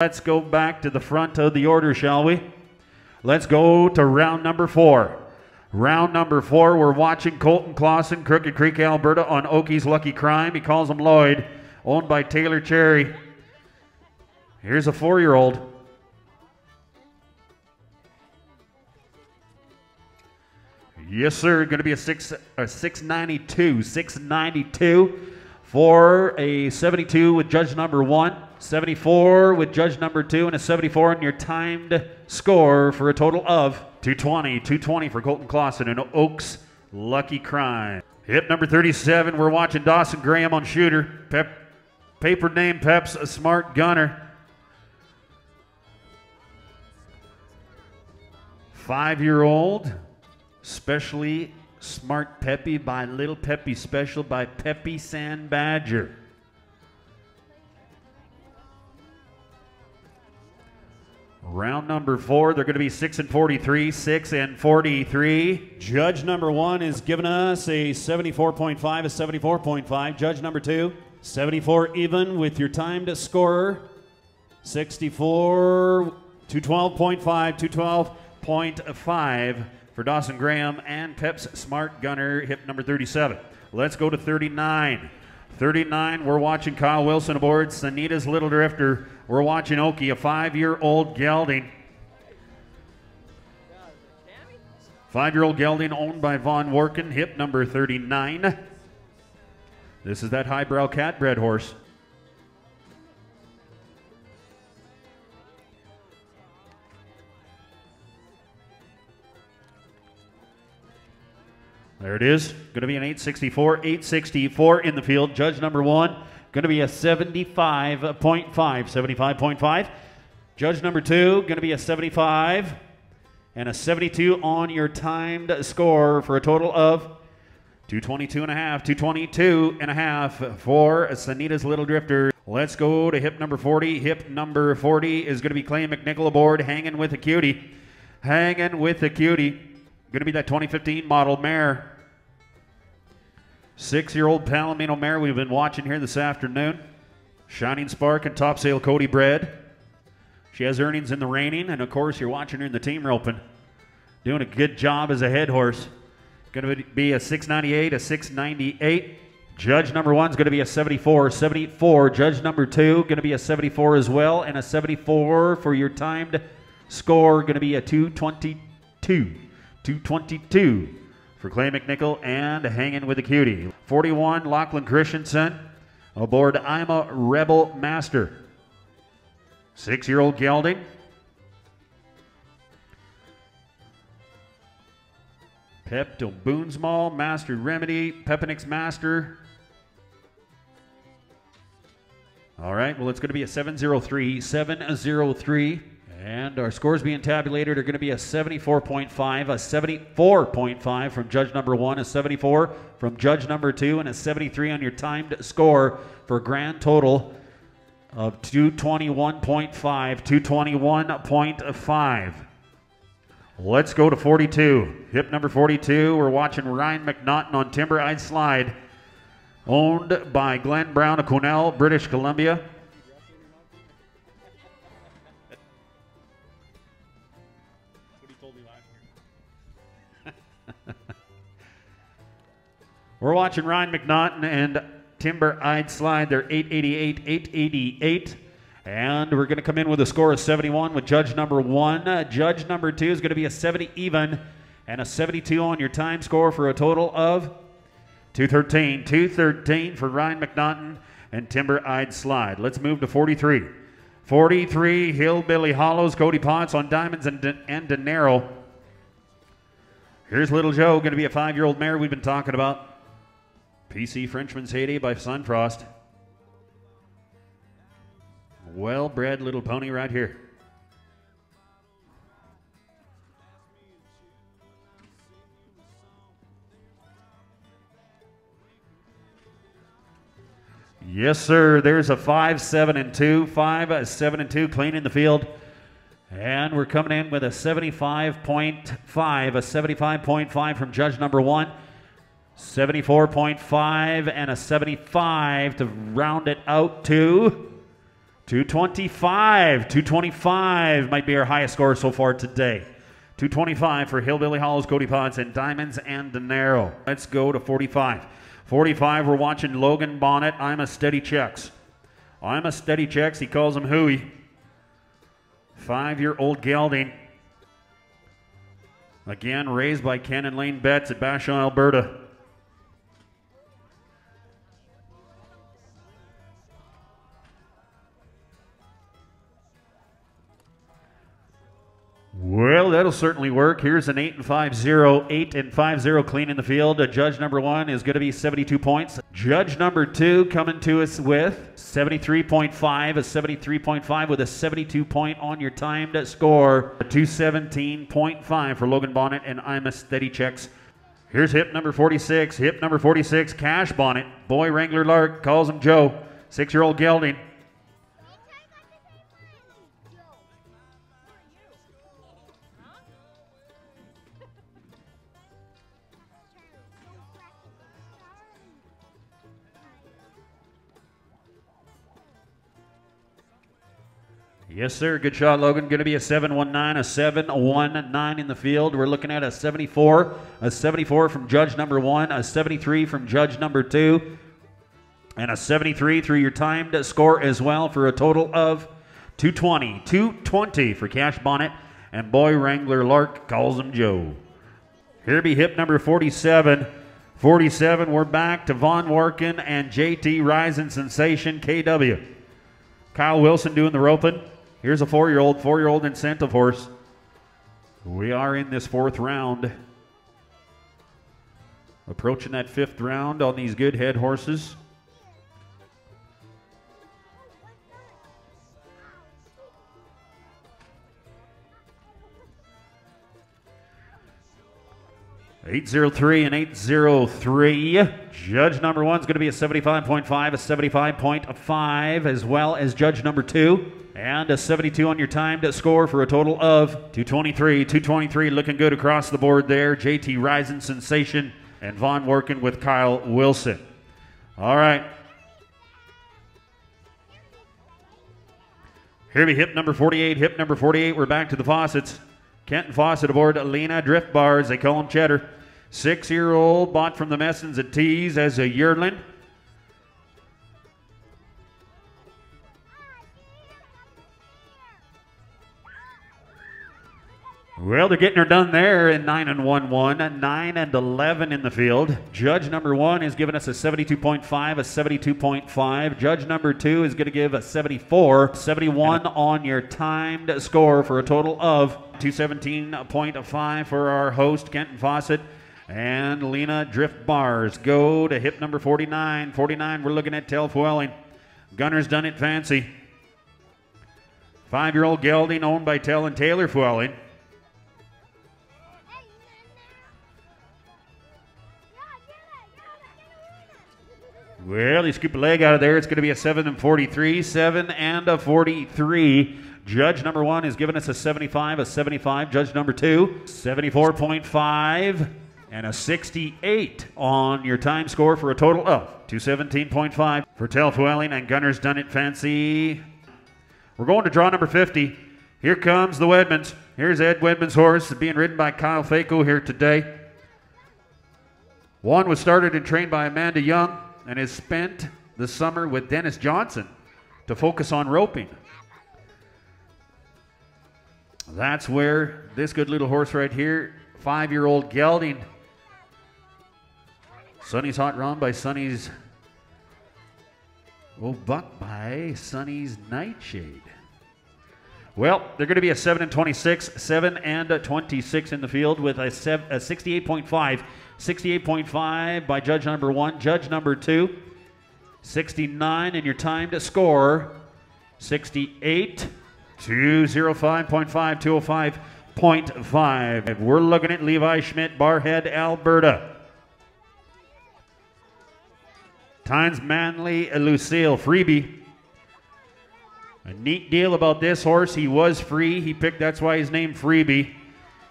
Let's go back to the front of the order, shall we? Let's go to round number 4. Round number 4, we're watching Colton Clausen, Crooked Creek, Alberta, on Oakie's Lucky Crime. He calls him Lloyd, owned by Taylor Cherry. Here's a 4-year-old. Yes, sir. Going to be a 692 for a 72 with judge number 1, 74 with judge number 2, and a 74 in your timed score for a total of 220 for Colton Clausen and Oaks Lucky Crime. Hip number 37, we're watching Dawson Graham on shooter. Paper name Pep's a smart gunner. 5-year-old, specially Smart Peppy by Little Peppy Special by Peppy Sand Badger. Round number 4, they're going to be 6 and 43, 6 and 43. Judge number 1 is giving us a 74.5, a 74.5. Judge number 2, 74 even with your timed scorer. 64, 212.5, 212.5 for Dawson Graham and Pep's Smart Gunner, hip number 37. Let's go to 39. 39, we're watching Kyle Wilson aboard Sanita's Little Drifter. We're watching Okie, a 5-year-old gelding. 5-year-old gelding owned by Von Worken, hip number 39. This is that highbrow catbred horse. There it is. Going to be an 864. 864 in the field. Judge number 1. Going to be a 75.5. 75.5. Judge number 2. Going to be a 75. And a 72 on your timed score for a total of 222 and a half. 222 and a half for Sanita's Little Drifter. Let's go to hip number 40. Hip number 40 is going to be Clay McNichol aboard, hanging with a cutie. Hanging with a cutie. Going to be that 2015 model mare. 6-year-old Palomino mare we've been watching here this afternoon. Shining Spark and Top Sale Cody bred. She has earnings in the reining, and of course you're watching her in the team roping. Doing a good job as a head horse. Going to be a 698, a 698. Judge number 1 is going to be a 74, 74. Judge number 2 going to be a 74 as well, and a 74 for your timed score. Going to be a 222. 222 for Clay McNichol and hanging with a cutie. 41, Lachlan Christensen aboard I'm a Rebel Master. 6-year-old gelding. Pepto Boonsmall, Master Remedy, Pepinix Master. All right, well, it's going to be a 703, 703. And our scores being tabulated are going to be a 74.5, a 74.5 from judge number 1, a 74 from judge number 2, and a 73 on your timed score for a grand total of 221.5, 221.5. Let's go to 42. Hip number 42, we're watching Ryan McNaughton on Timber Eyed Slide, owned by Glenn Brown of Quesnel, British Columbia. We're watching Ryan McNaughton and Timber Eyed Slide. They're 888, 888. And we're going to come in with a score of 71 with judge number 1. Judge number 2 is going to be a 70 even and a 72 on your time score for a total of 213. 213 for Ryan McNaughton and Timber Eyed Slide. Let's move to 43. 43, Hillbilly Hollows, Cody Potts on Diamonds and Dinero. Here's Little Joe, going to be a 5-year-old mare we've been talking about. PC Frenchman's Heyday by Sunfrost. Well-bred little pony right here. Yes, sir. There's a 5, 7, and 2. 5, 7, and 2 clean in the field. And we're coming in with a 75.5, a 75.5 from judge number 1. 74.5 and a 75 to round it out to 225. 225 might be our highest score so far today. 225 for Hillbilly Hollows, Cody Potts, and Diamonds and Dinero. Let's go to 45. 45, we're watching Logan Bonnet. I'm a Steady Checks. I'm a Steady Checks. He calls him Hooey. 5-year-old gelding. Again, raised by Ken and Lane Betts at Bashaw, Alberta. Well, that'll certainly work. Here's an 8 and 5-0, 8 and 5-0 clean in the field. Judge number 1 is going to be 72 points. Judge number 2 coming to us with 73.5, a 73.5 with a 72 point on your timed score. A 217.5 for Logan Bonnet and I'm a Steady Checks. Here's hip number 46. Hip number 46, Cash Bonnet. Boy Wrangler Lark calls him Joe. 6-year-old gelding. Yes, sir. Good shot, Logan. Going to be a 719, a 719 in the field. We're looking at a 74 from Judge number 1, a 73 from Judge number 2, and a 73 through your timed score as well for a total of 220. 220 for Cash Bonnet, and Boy Wrangler Lark calls him Joe. Here be hip number 47. 47, we're back to Von Workin and JT Rising Sensation KW. Kyle Wilson doing the roping. Here's a 4-year-old incentive horse. We are in this 4th round. Approaching that 5th round on these good head horses. $803 and $803. Judge number 1 is going to be a 75.5, a 75.5, as well as Judge number 2, and a 72 on your timed score for a total of 223. 223, looking good across the board there. JT Rising Sensation and Von Workin with Kyle Wilson. All right. Here we hip number 48. Hip number 48, we're back to the Fawcett's. Kenton Fawcett aboard Lena Drift Bars. They call him Cheddar. 6-year-old, bought from the Messins at Tees as a yearling. Well, they're getting her done there in 9 and 1-1, 9 and 11 in the field. Judge number 1 is giving us a 72.5, a 72.5. Judge number 2 is going to give a 74, 71 on your timed score for a total of 217.5 for our host, Kenton Fawcett. And Lena Drift Bars go to hip number 49. 49, we're looking at Tell Fuelling. Gunner's Done It Fancy. 5-year-old gelding owned by Tell and Taylor Fuelling. Well, he scooped a leg out of there. It's going to be a 7 and 43. 7 and a 43. Judge number 1 is giving us a 75, a 75. Judge number 2, 74.5. And a 68 on your time score for a total of 217.5 for Tell Fuelling and Gunner's Done It Fancy. We're going to draw number 50. Here comes the Wedmans. Here's Ed Wedman's horse being ridden by Kyle Faco here today. One was started and trained by Amanda Young and has spent the summer with Dennis Johnson to focus on roping. That's where this good little horse right here, 5-year-old gelding. Sonny's Hot Run by Sonny's Buck by Sonny's Nightshade. Well, they're going to be a 7 and 26, 7 and 26 in the field with a 68.5, 68.5 by Judge number 1, Judge number 2, 69 in your timed score, 68, 205.5, 205.5. We're looking at Levi Schmidt, Barhead, Alberta. Times Manly, Lucille, freebie. A neat deal about this horse, he was free. He picked, that's why he's named Freebie.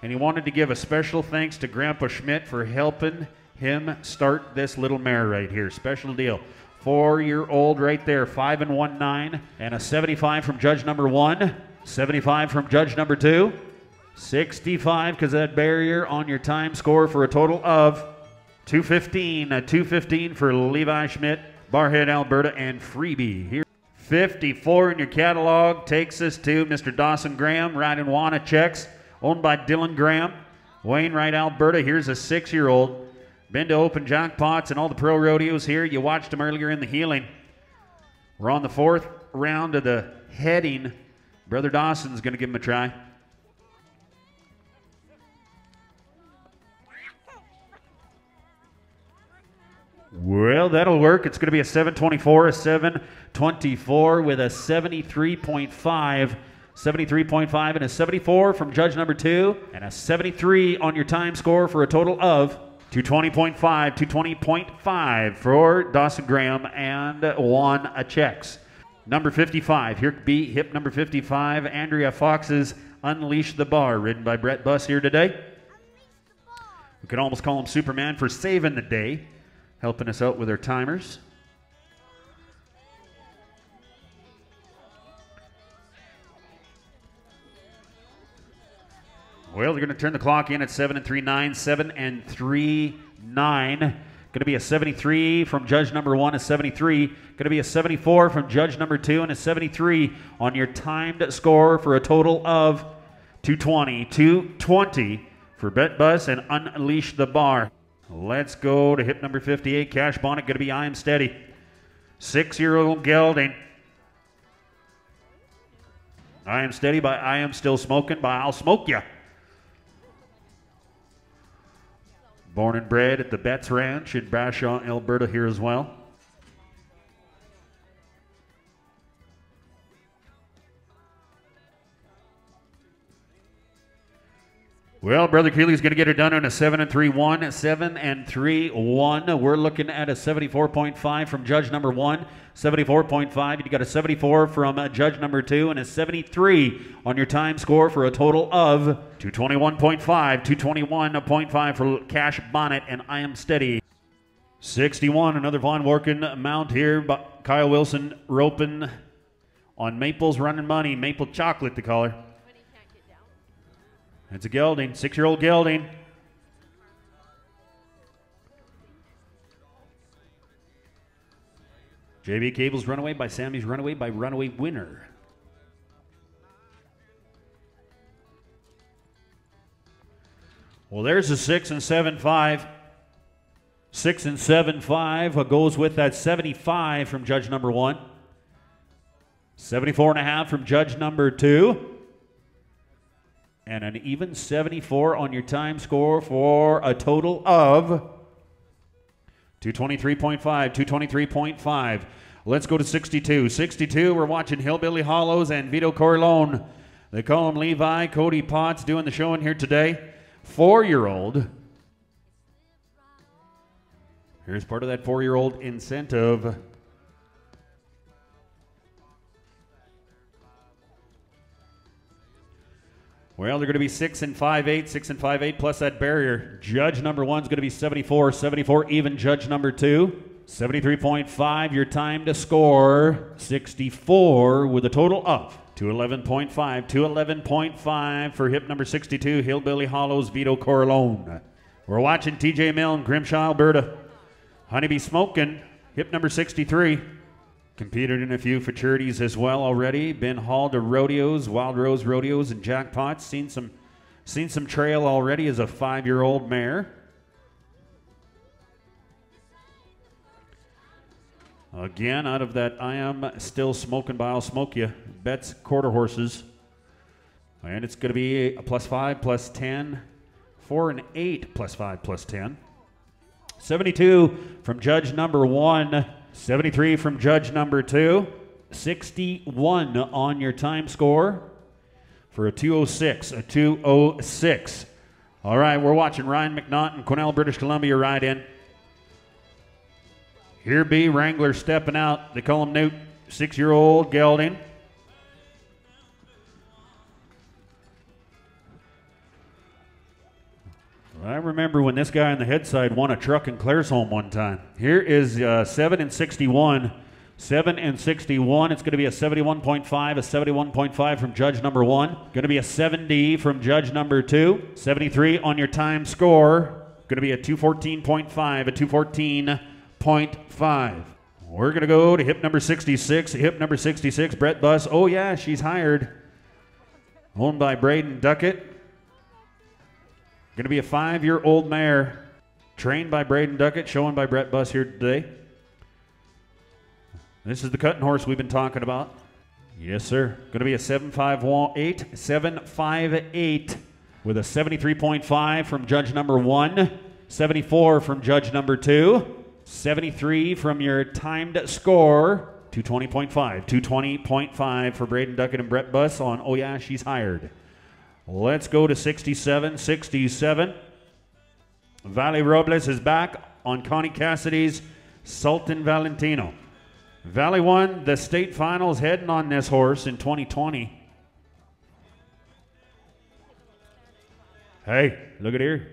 And he wanted to give a special thanks to Grandpa Schmidt for helping him start this little mare right here. Special deal. 4-year-old right there, 5 and 1/9, and a 75 from judge number 1, 75 from judge number 2, 65 because of that barrier on your time score for a total of 215. A 215 for Levi Schmidt, Barhead, Alberta, and Freebie. Here, 54 in your catalog takes us to Mr. Dawson Graham, Radinwana Checks, owned by Dylan Graham, Wainwright, Alberta. Here's a 6-year-old. Been to open jackpots and all the pro rodeos here. You watched him earlier in the healing. We're on the 4th round of the heading. Brother Dawson's going to give him a try. Well, that'll work. It's going to be a 724, a 724 with a 73.5, 73.5 and a 74 from judge number 2, and a 73 on your time score for a total of 220.5, 220.5 for Dawson Graham and Juan Checks. Number 55, here be hip number 55, Andrea Fox's Unleash the Bar, ridden by Brett Buss here today. We could almost call him Superman for saving the day, helping us out with our timers. Well, they're going to turn the clock in at 7 and 3/9, 7 and 3/9. Going to be a 73 from judge number 1, a 73. Going to be a 74 from judge number 2, and a 73 on your timed score for a total of 220. 220 for Bet Bus and Unleash the Bar. Let's go to hip number 58, Cash Bonnet. Going to be I Am Steady. 6-year-old gelding. I Am Steady by I Am Still Smoking by I'll Smoke Ya. Born and bred at the Betts Ranch in Bashaw, Alberta here as well. Well, Brother Keeley's going to get it done on a 7 and 3/1, 7 and 3/1. We're looking at a 74.5 from judge number 1, 74.5. You got a 74 from judge number 2, and a 73 on your time score for a total of 221.5, 221.5 for Cash Bonnet and I Am Steady. 61, another Von Worken mount here, but Kyle Wilson roping on Maple's Running Money, Maple Chocolate they call her. It's a gelding, 6-year-old gelding. JB Cable's Runaway by Sammy's Runaway by Runaway Winner. Well, there's a 6 and 7/5. 6 and 7/5 goes with that 75 from judge number 1. 74.5 from judge number 2. And an even 74 on your time score for a total of 223.5, 223.5. Let's go to 62. 62, we're watching Hillbilly Hollows and Vito Corleone. They call him Levi. Cody Potts doing the showing here today. 4-year-old. Here's part of that 4-year-old incentive. Well, they're going to be 6 and 5/8, 6 and 5/8 plus that barrier. Judge number 1 is going to be 74, 74 even judge number 2. 73.5 your time to score. 64 with a total of 211.5, 211.5 for hip number 62, Hillbilly Hollows, Vito Corleone. We're watching TJ Mill in Grimshaw, Alberta. Honeybee Smoking, hip number 63. Competed in a few futurities as well already. Been hauled to rodeos, Wild Rose rodeos, and jackpots. Seen some trail already as a 5-year-old mare. Again, out of that I Am Still Smoking by I'll Smoke Ya, Betts quarter horses. And it's going to be a +5, +10, 4 and 8, +5, +10. 72 from judge number 1. 73 from judge number 2. 61 on your time score for a 206, a 206. All right, we're watching Ryan McNaughton, Quesnel, British Columbia ride in. Here be Wrangler stepping out. They call him Newt, 6-year-old gelding. I remember when this guy on the head side won a truck in Claresholm one time. Here is 7 and 61. 7 and 61. It's going to be a 71.5, a 71.5 from judge number 1. Going to be a 70 from judge number 2. 73 on your time score. Going to be a 214.5, a 214.5. We're going to go to hip number 66. Hip number 66, Brett Buss. Oh, yeah, she's hired. Owned by Braden Duckett. Going to be a 5-year-old mare. Trained by Braden Duckett, shown by Brett Buss here today. This is the cutting horse we've been talking about. Yes, sir. Going to be a 758, 758 with a 73.5 from judge number 1, 74 from judge number 2, 73 from your timed score, 220.5, 220.5 for Braden Duckett and Brett Buss on Oh Yeah, She's Hired. Let's go to 67, 67. Valley Robles is back on Connie Cassidy's Sultan Valentino. Valley won the state finals heading on this horse in 2020. Hey, look at here.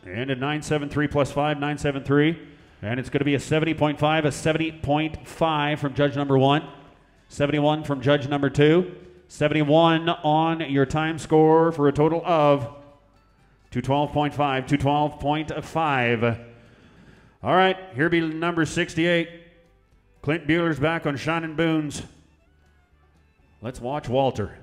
And a 973 plus 5, 973. And it's going to be a 70.5, a 70.5 from judge number 1. 71 from judge number 2. 71 on your time score for a total of 212.5, 212.5. All right, here be number 68. Clint Bueller's back on Shining Boons. Let's watch Walter.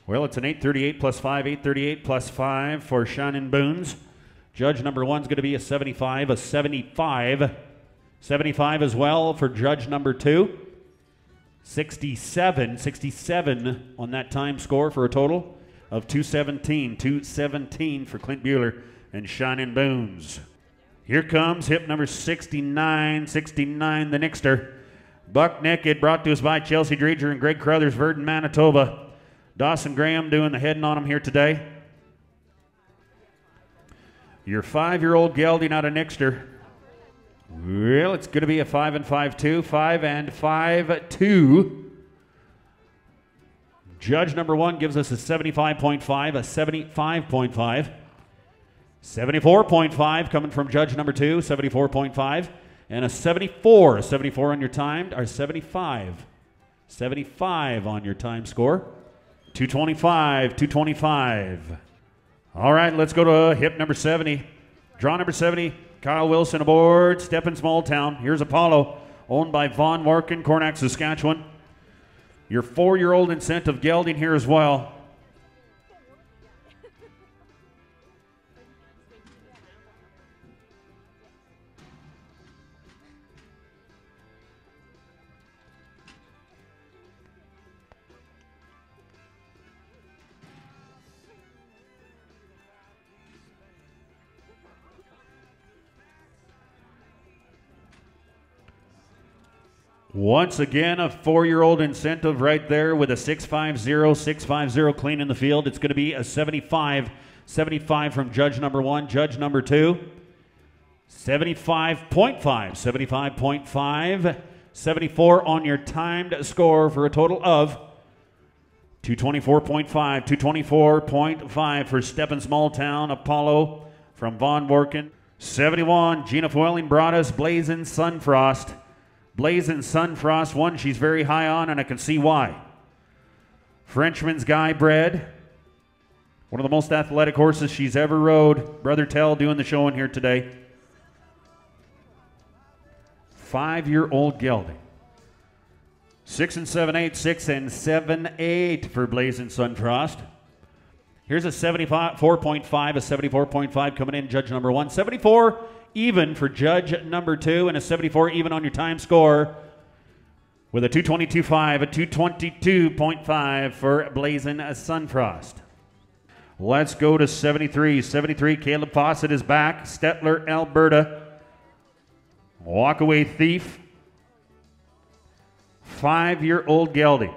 Well, it's an 838 plus 5, 838 plus 5 for Shining Boons. Judge number 1 is going to be a 75, a 75. 75 as well for judge number 2. 67, 67 on that time score for a total of 217. 217 for Clint Bueller and Shining Boons. Here comes hip number 69, 69, the Nixter. Buck Naked, brought to us by Chelsea Dreger and Greg Crothers, Verdon, Manitoba. Dawson Graham doing the heading on him here today. Your 5-year-old gelding out of Nixter. Well, it's going to be a 5 and 5-2, 5 and 5-2. Judge number 1 gives us a 75.5, a 75.5. 74.5 coming from judge number 2, 74.5. And a 74, a 74 on your timed, or 75. 75 on your time score. 225, 225. All right, let's go to hip number 70. Draw number 70, Kyle Wilson aboard, Step in Small Town. Here's Apollo, owned by Von Warkin, Cornack, Saskatchewan. Your 4-year-old incentive gelding here as well. Once again, a 4-year-old incentive right there with a 650, 650 clean in the field. It's going to be a 75, 75 from judge number 1, judge number 2. 75.5, 75.5, 74 on your timed score for a total of 224.5, 224.5 for Step in Small Town, Apollo from Von Warkin. 71, Gina Foiling brought us Blazing Sunfrost. Blazing Sunfrost, one she's very high on, and I can see why. Frenchman's Guy bred. One of the most athletic horses she's ever rode. Brother Tell doing the showing here today. 5-year-old gelding. 6 and 7/8, 6 and 7/8 for Blazing Sunfrost. Here's a 74.5, a 74.5 coming in, judge number 1. 74 even for judge number 2, and a 74 even on your time score with a 222.5, a 222.5 for Blazing Sunfrost. Let's go to 73. 73, Caleb Fawcett is back. Stettler, Alberta. Walkaway Thief. 5-year-old gelding.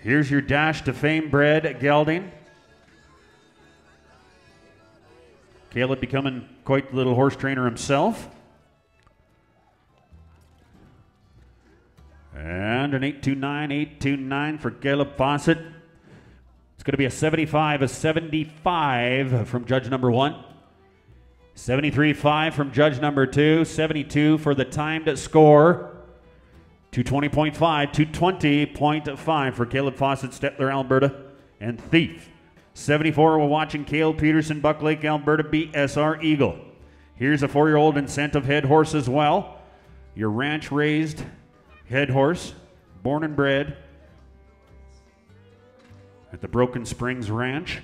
Here's your Dash to Fame bred gelding. Caleb becoming quite the little horse trainer himself. And an 829 for Caleb Fawcett. It's going to be a 75 from judge number 1. 73.5 from judge number 2. 72 for the timed score. 220.5, 220.5 for Caleb Fawcett, Stettler, Alberta, and Thief. 74, we're watching Cale Peterson, Buck Lake, Alberta, BSR Eagle. Here's a 4-year-old incentive head horse as well. Your ranch-raised head horse, born and bred at the Broken Springs Ranch.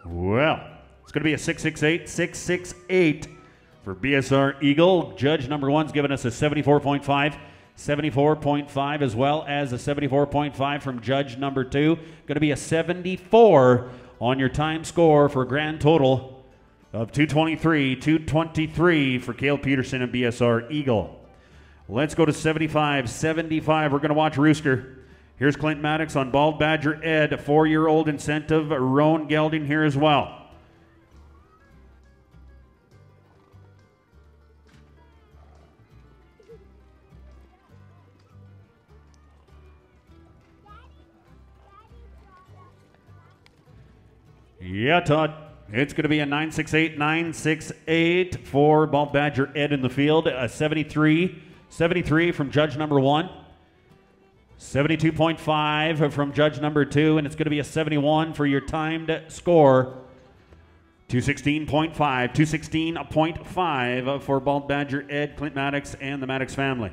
Well, it's going to be a 668 for BSR Eagle. Judge number 1's giving us a 74.5. 74.5 as well as a 74.5 from judge number 2. Going to be a 74 on your time score for a grand total of 223 for Cale Peterson and BSR Eagle. Let's go to 75. 75, we're going to watch Rooster. Here's Clint Maddox on Bald Badger Ed, a 4-year-old incentive. Roan gelding here as well. Yeah, Todd. It's going to be a 968 for Bald Badger Ed in the field. A 73 from judge number 1. 72.5 from judge number 2. And it's going to be a 71 for your timed score. 216.5 for Bald Badger Ed, Clint Maddox, and the Maddox family.